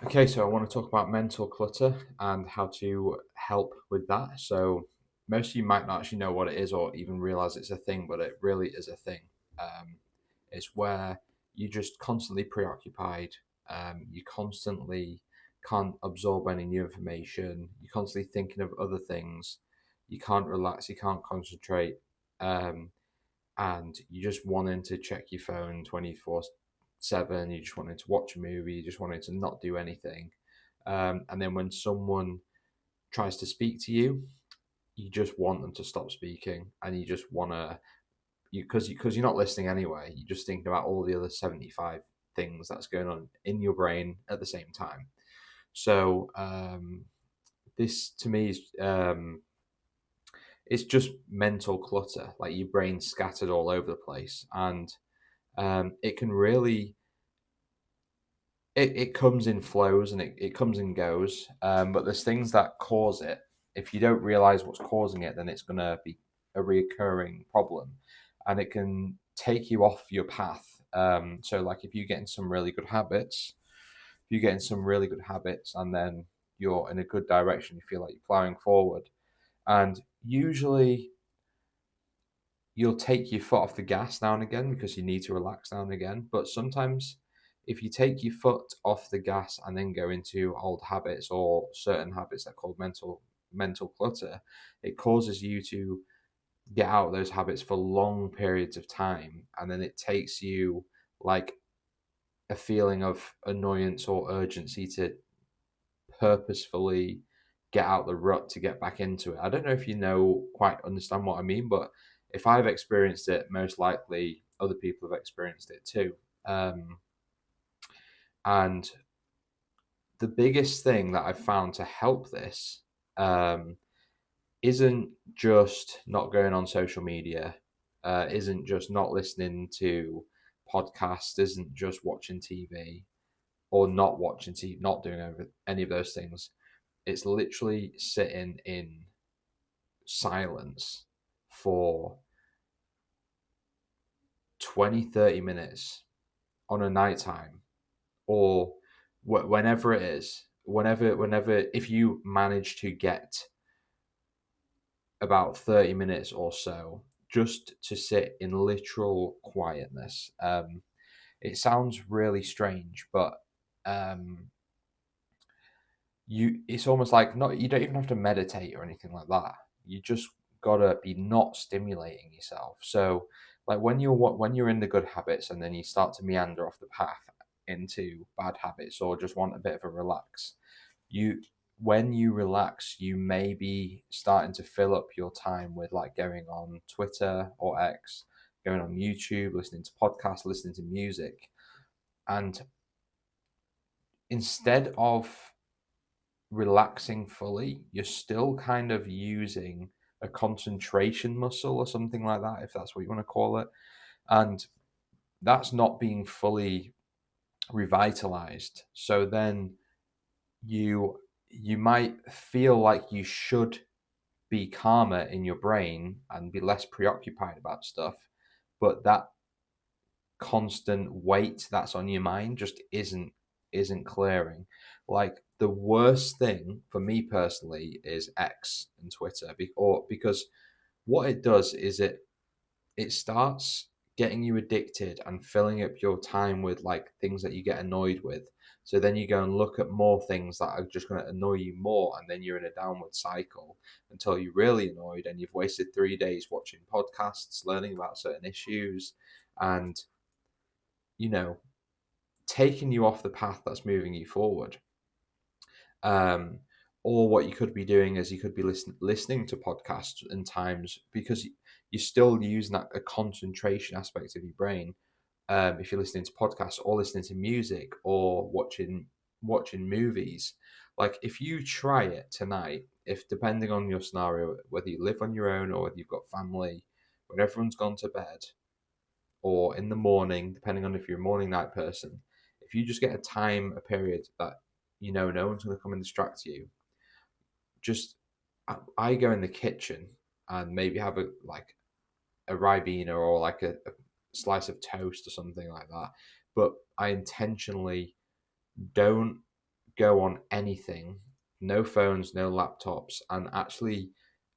Okay, so I want to talk about mental clutter and how to help with that. So, most of you might not actually know what it is or even realize it's a thing, but it really is a thing. Um, it's where you're just constantly preoccupied. You constantly can't absorb any new information. You're constantly thinking of other things. You can't relax. You can't concentrate. Um, and you just wanting to check your phone 24/7. You just wanted to watch a movie. You just wanted to not do anything. And then when someone tries to speak to you, you just want them to stop speaking, and you just want to because you're not listening anyway. You're just thinking about all the other 75 things that's going on in your brain at the same time. So this to me is it's just mental clutter, like your brain scattered all over the place, and it can really it comes in flows and it comes and goes. But there's things that cause it. If you don't realize what's causing it, then it's going to be a reoccurring problem, and it can take you off your path. So, like if you get in some really good habits, if you get in some really good habits, and then you're in a good direction, you feel like you're plowing forward, and usually you'll take your foot off the gas now and again because you need to relax now and again. But sometimes, if you take your foot off the gas and then go into old habits or certain habits that are called mental clutter, it causes you to get out of those habits for long periods of time, and then it takes you like a feeling of annoyance or urgency to purposefully get out the rut to get back into it. I don't know if you know quite understand what I mean, but if I've experienced it, most likely other people have experienced it too. Um, and the biggest thing that I've found to help this um, isn't just not going on social media, isn't just not listening to podcasts, isn't just watching TV or not watching TV, not doing any of those things. It's literally sitting in silence for 20-30 minutes on a nighttime or whenever it is, whenever, if you manage to get about 30 minutes or so just to sit in literal quietness. It sounds really strange, but um, it's almost like not you don't even have to meditate or anything like that. You just gotta be not stimulating yourself. So like when you're in the good habits and then you start to meander off the path into bad habits or just want a bit of a relax, you when you relax, you may be starting to fill up your time with like going on Twitter or X, going on YouTube, listening to podcasts, listening to music. And instead of relaxing fully, you're still kind of using a concentration muscle or something like that, if that's what you want to call it. And that's not being fully revitalized. So then you you might feel like you should be calmer in your brain and be less preoccupied about stuff, but that constant weight that's on your mind just isn't clearing. Like the worst thing for me personally is X and Twitter, because what it does is it starts getting you addicted and filling up your time with like things that you get annoyed with. So then you go and look at more things that are just going to annoy you more, and then you're in a downward cycle until you're really annoyed and you've wasted 3 days watching podcasts, learning about certain issues, and you know, taking you off the path that's moving you forward. Um, or what you could be doing is you could be listening to podcasts in times because you're still using that a concentration aspect of your brain. If you're listening to podcasts or listening to music or watching movies, like if you try it tonight, if depending on your scenario, whether you live on your own or whether you've got family, when everyone's gone to bed, or in the morning, depending on if you're a morning night person, if you just get a period that no one's going to come and distract you, just I go in the kitchen and maybe have a Ribena or like a slice of toast or something like that. But I intentionally don't go on anything, no phones, no laptops, and actually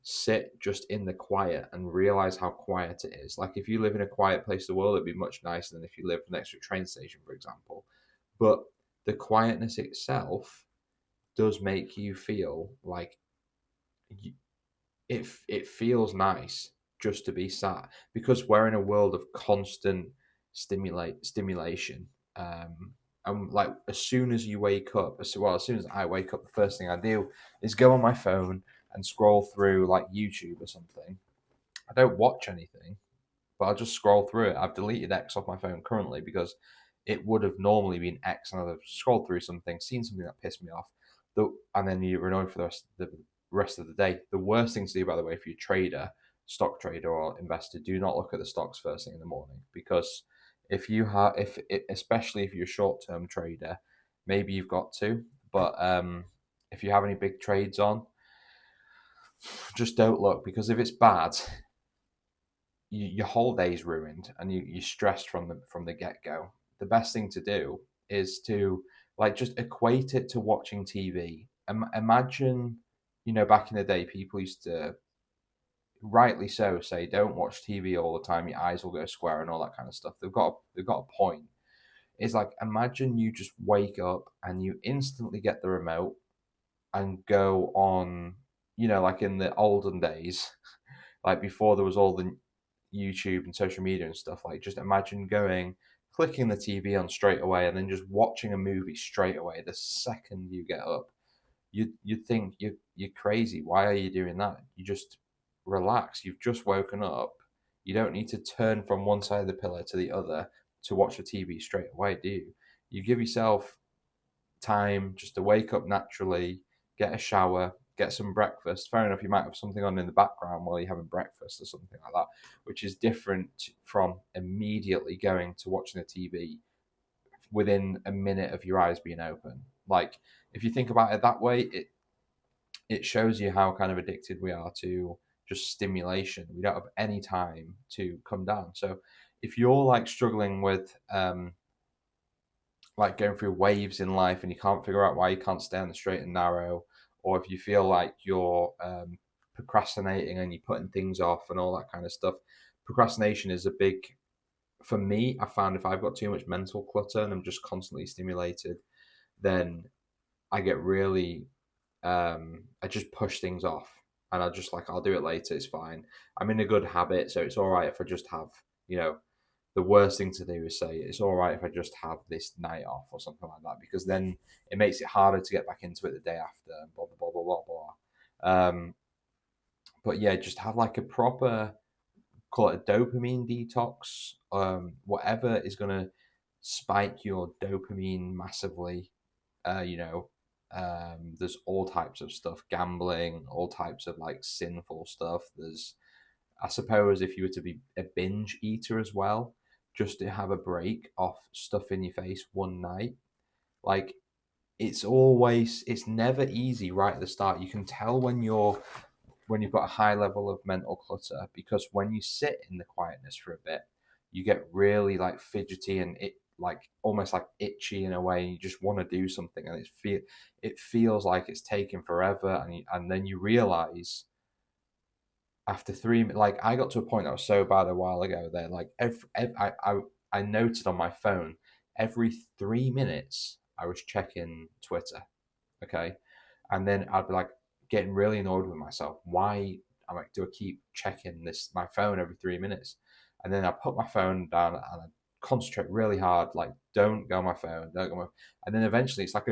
sit just in the quiet and realize how quiet it is. Like if you live in a quiet place in the world, it'd be much nicer than if you live next to a train station, for example. But the quietness itself does make you feel like it feels nice just to be sat because we're in a world of constant stimulation. And like as soon as you wake up, as soon as I wake up, the first thing I do is go on my phone and scroll through like YouTube or something. I don't watch anything, but I'll just scroll through it. I've deleted X off my phone currently because it would have normally been X, and I'd have scrolled through something, seen something that pissed me off, and then you're annoyed for the rest of the day. The worst thing to do, by the way, if you're a trader, stock trader or investor, do not look at the stocks first thing in the morning because if you have, if it, especially if you're a short term trader, maybe you've got to, but if you have any big trades on, just don't look because if it's bad, your whole day's ruined and you're stressed from the get go. The best thing to do is to like just equate it to watching TV. Imagine, back in the day, people used to, rightly so, say don't watch TV all the time. Your eyes will go square and all that kind of stuff. They've got a point. It's like imagine you just wake up and you instantly get the remote and go on, like in the olden days, like before there was all the YouTube and social media and stuff, like just imagine clicking the TV on straight away and then just watching a movie straight away the second you get up. You'd think you're crazy. Why are you doing that? You just relax. You've just woken up. You don't need to turn from one side of the pillow to the other to watch the TV straight away, do you? You give yourself time just to wake up naturally, get a shower, get some breakfast. Fair enough, you might have something on in the background while you're having breakfast or something like that, which is different from immediately going to watching the TV within a minute of your eyes being open. Like, if you think about it that way, it shows you how kind of addicted we are to just stimulation. We don't have any time to come down. So if you're like struggling with like going through waves in life and you can't figure out why you can't stay on the straight and narrow, or if you feel like you're procrastinating and you're putting things off and all that kind of stuff, procrastination is a big, for me, I found if I've got too much mental clutter and I'm just constantly stimulated, then I get really, I just push things off and I just like, I'll do it later, it's fine. I'm in a good habit, so it's all right if I just have, you know, the worst thing to do is say it's all right if I just have this night off or something like that, because then it makes it harder to get back into it the day after. Blah blah blah blah blah blah. But yeah, just have like a proper, call it a dopamine detox. Whatever is gonna spike your dopamine massively. You know, there's all types of stuff, gambling, all types of like sinful stuff. There's, I suppose, if you were to be a binge eater as well, just to have a break off stuff in your face one night, like it's never easy right at the start. You can tell when you've got a high level of mental clutter because when you sit in the quietness for a bit, you get really like fidgety and it like almost like itchy in a way. And you just want to do something, and it feels like it's taking forever, and then you realize after like I got to a point that was so bad a while ago that like I noted on my phone every 3 minutes I was checking Twitter. Okay. And then I'd be like getting really annoyed with myself. Why I'm like, do I keep checking my phone every 3 minutes? And then I put my phone down and I concentrate really hard, like don't go on my phone, don't go on my, and then eventually it's like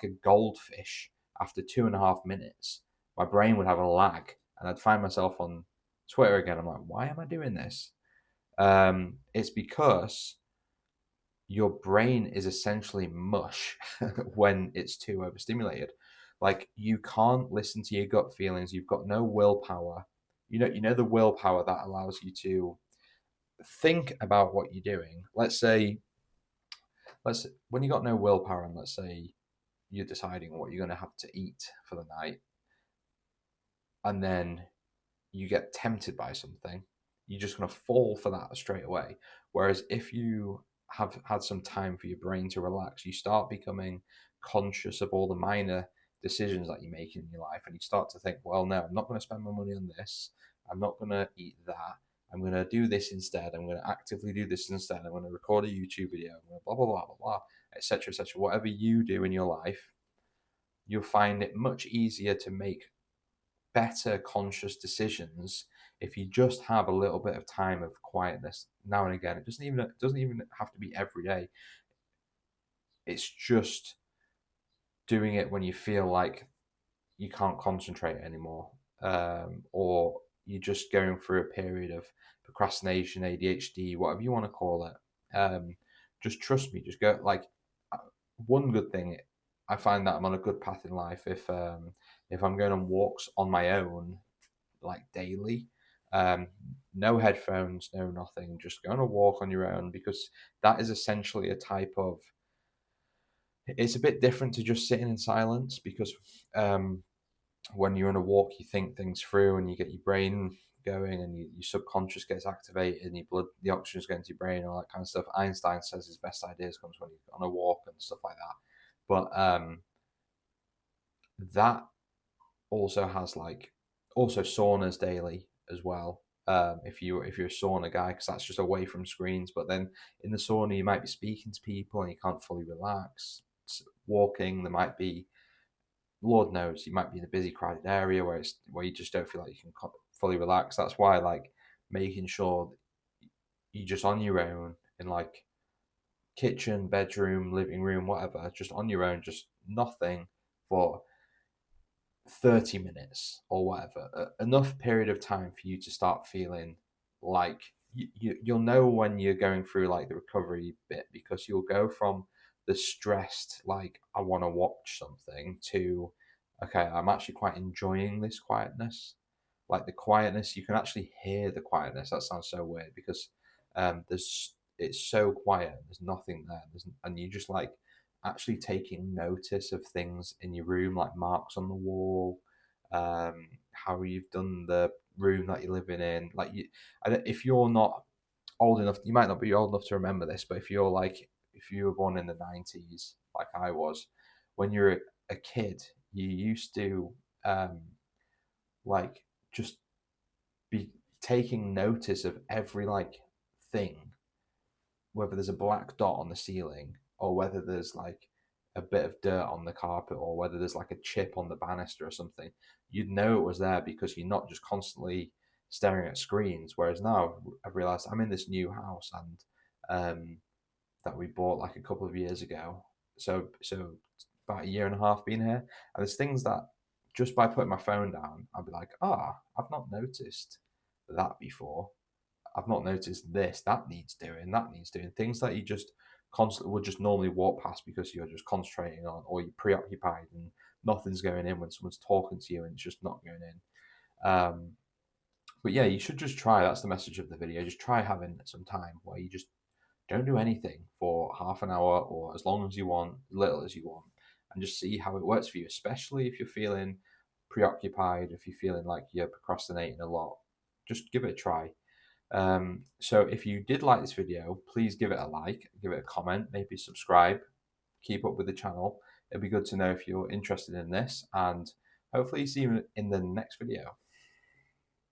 a goldfish. After 2.5 minutes, my brain would have a lag and I'd find myself on Twitter again. I'm like, why am I doing this? It's because your brain is essentially mush when it's too overstimulated. Like you can't listen to your gut feelings. You've got no willpower. You know the willpower that allows you to think about what you're doing. Let's when you got no willpower, and let's say you're deciding what you're going to have to eat for the night. and then you get tempted by something, you're just going to fall for that straight away. Whereas if you have had some time for your brain to relax, you start becoming conscious of all the minor decisions that you make in your life, and you start to think, well, no, I'm not going to spend my money on this. I'm not going to eat that. I'm going to do this instead. I'm going to actively do this instead. I'm going to record a YouTube video. I'm going to blah, blah, blah, blah, blah, etc., etc. Whatever you do in your life, you'll find it much easier to make better conscious decisions if you just have a little bit of time of quietness now and again. It doesn't even have to be every day. It's just doing it when you feel like you can't concentrate anymore, or you're just going through a period of procrastination, ADHD, whatever you want to call it. Just trust me. Just go. Like, one good thing, I find that I'm on a good path in life if I'm going on walks on my own, like daily. No headphones, no nothing. Just go on a walk on your own, because that is essentially a type of. It's a bit different to just sitting in silence, because um, when you're on a walk, you think things through and you get your brain going, and your subconscious gets activated, and your blood, the oxygen's going to your brain, and all that kind of stuff. Einstein says his best ideas comes when you're on a walk and stuff like that. But that also has also saunas daily as well. If you're a sauna guy, because that's just away from screens. But then in the sauna, you might be speaking to people and you can't fully relax. Walking, there might be, Lord knows, you might be in a busy, crowded area where you just don't feel like you can fully relax. That's why, like, making sure you're just on your own in, like, kitchen, bedroom, living room, whatever, just on your own, just nothing for 30 minutes or whatever, enough period of time for you to start feeling like you'll know when you're going through, like, the recovery bit, because you'll go from the stressed, like, I want to watch something, to, okay, I'm actually quite enjoying this quietness. Like, the quietness, you can actually hear the quietness. That sounds so weird, because it's so quiet, there's nothing there, and you just, like, actually taking notice of things in your room, like marks on the wall, how you've done the room that you're living in. Like, if you're not old enough, you might not be old enough to remember this, but if you were born in the 90s, like I was, when you're a kid, you used to, like, just be taking notice of every, like, thing, whether there's a black dot on the ceiling, or whether there's, like, a bit of dirt on the carpet, or whether there's, like, a chip on the banister or something. You'd know it was there because you're not just constantly staring at screens. Whereas now I've realized I'm in this new house, and that we bought, like, a couple of years ago. So about a year and a half being here, and there's things that, just by putting my phone down, I'd be like, I've not noticed that before. I've not noticed this. That needs doing. That needs doing. Things that you just constantly would just normally walk past because you're just concentrating on, or you're preoccupied and nothing's going in when someone's talking to you and it's just not going in. But yeah, you should just try. That's the message of the video. Just try having some time where you just don't do anything for half an hour, or as long as you want, little as you want, and just see how it works for you, especially if you're feeling preoccupied, if you're feeling like you're procrastinating a lot. Just give it a try. So if you did like this video, please give it a like, give it a comment, maybe subscribe, keep up with the channel. It'd be good to know if you're interested in this, and hopefully see you in the next video.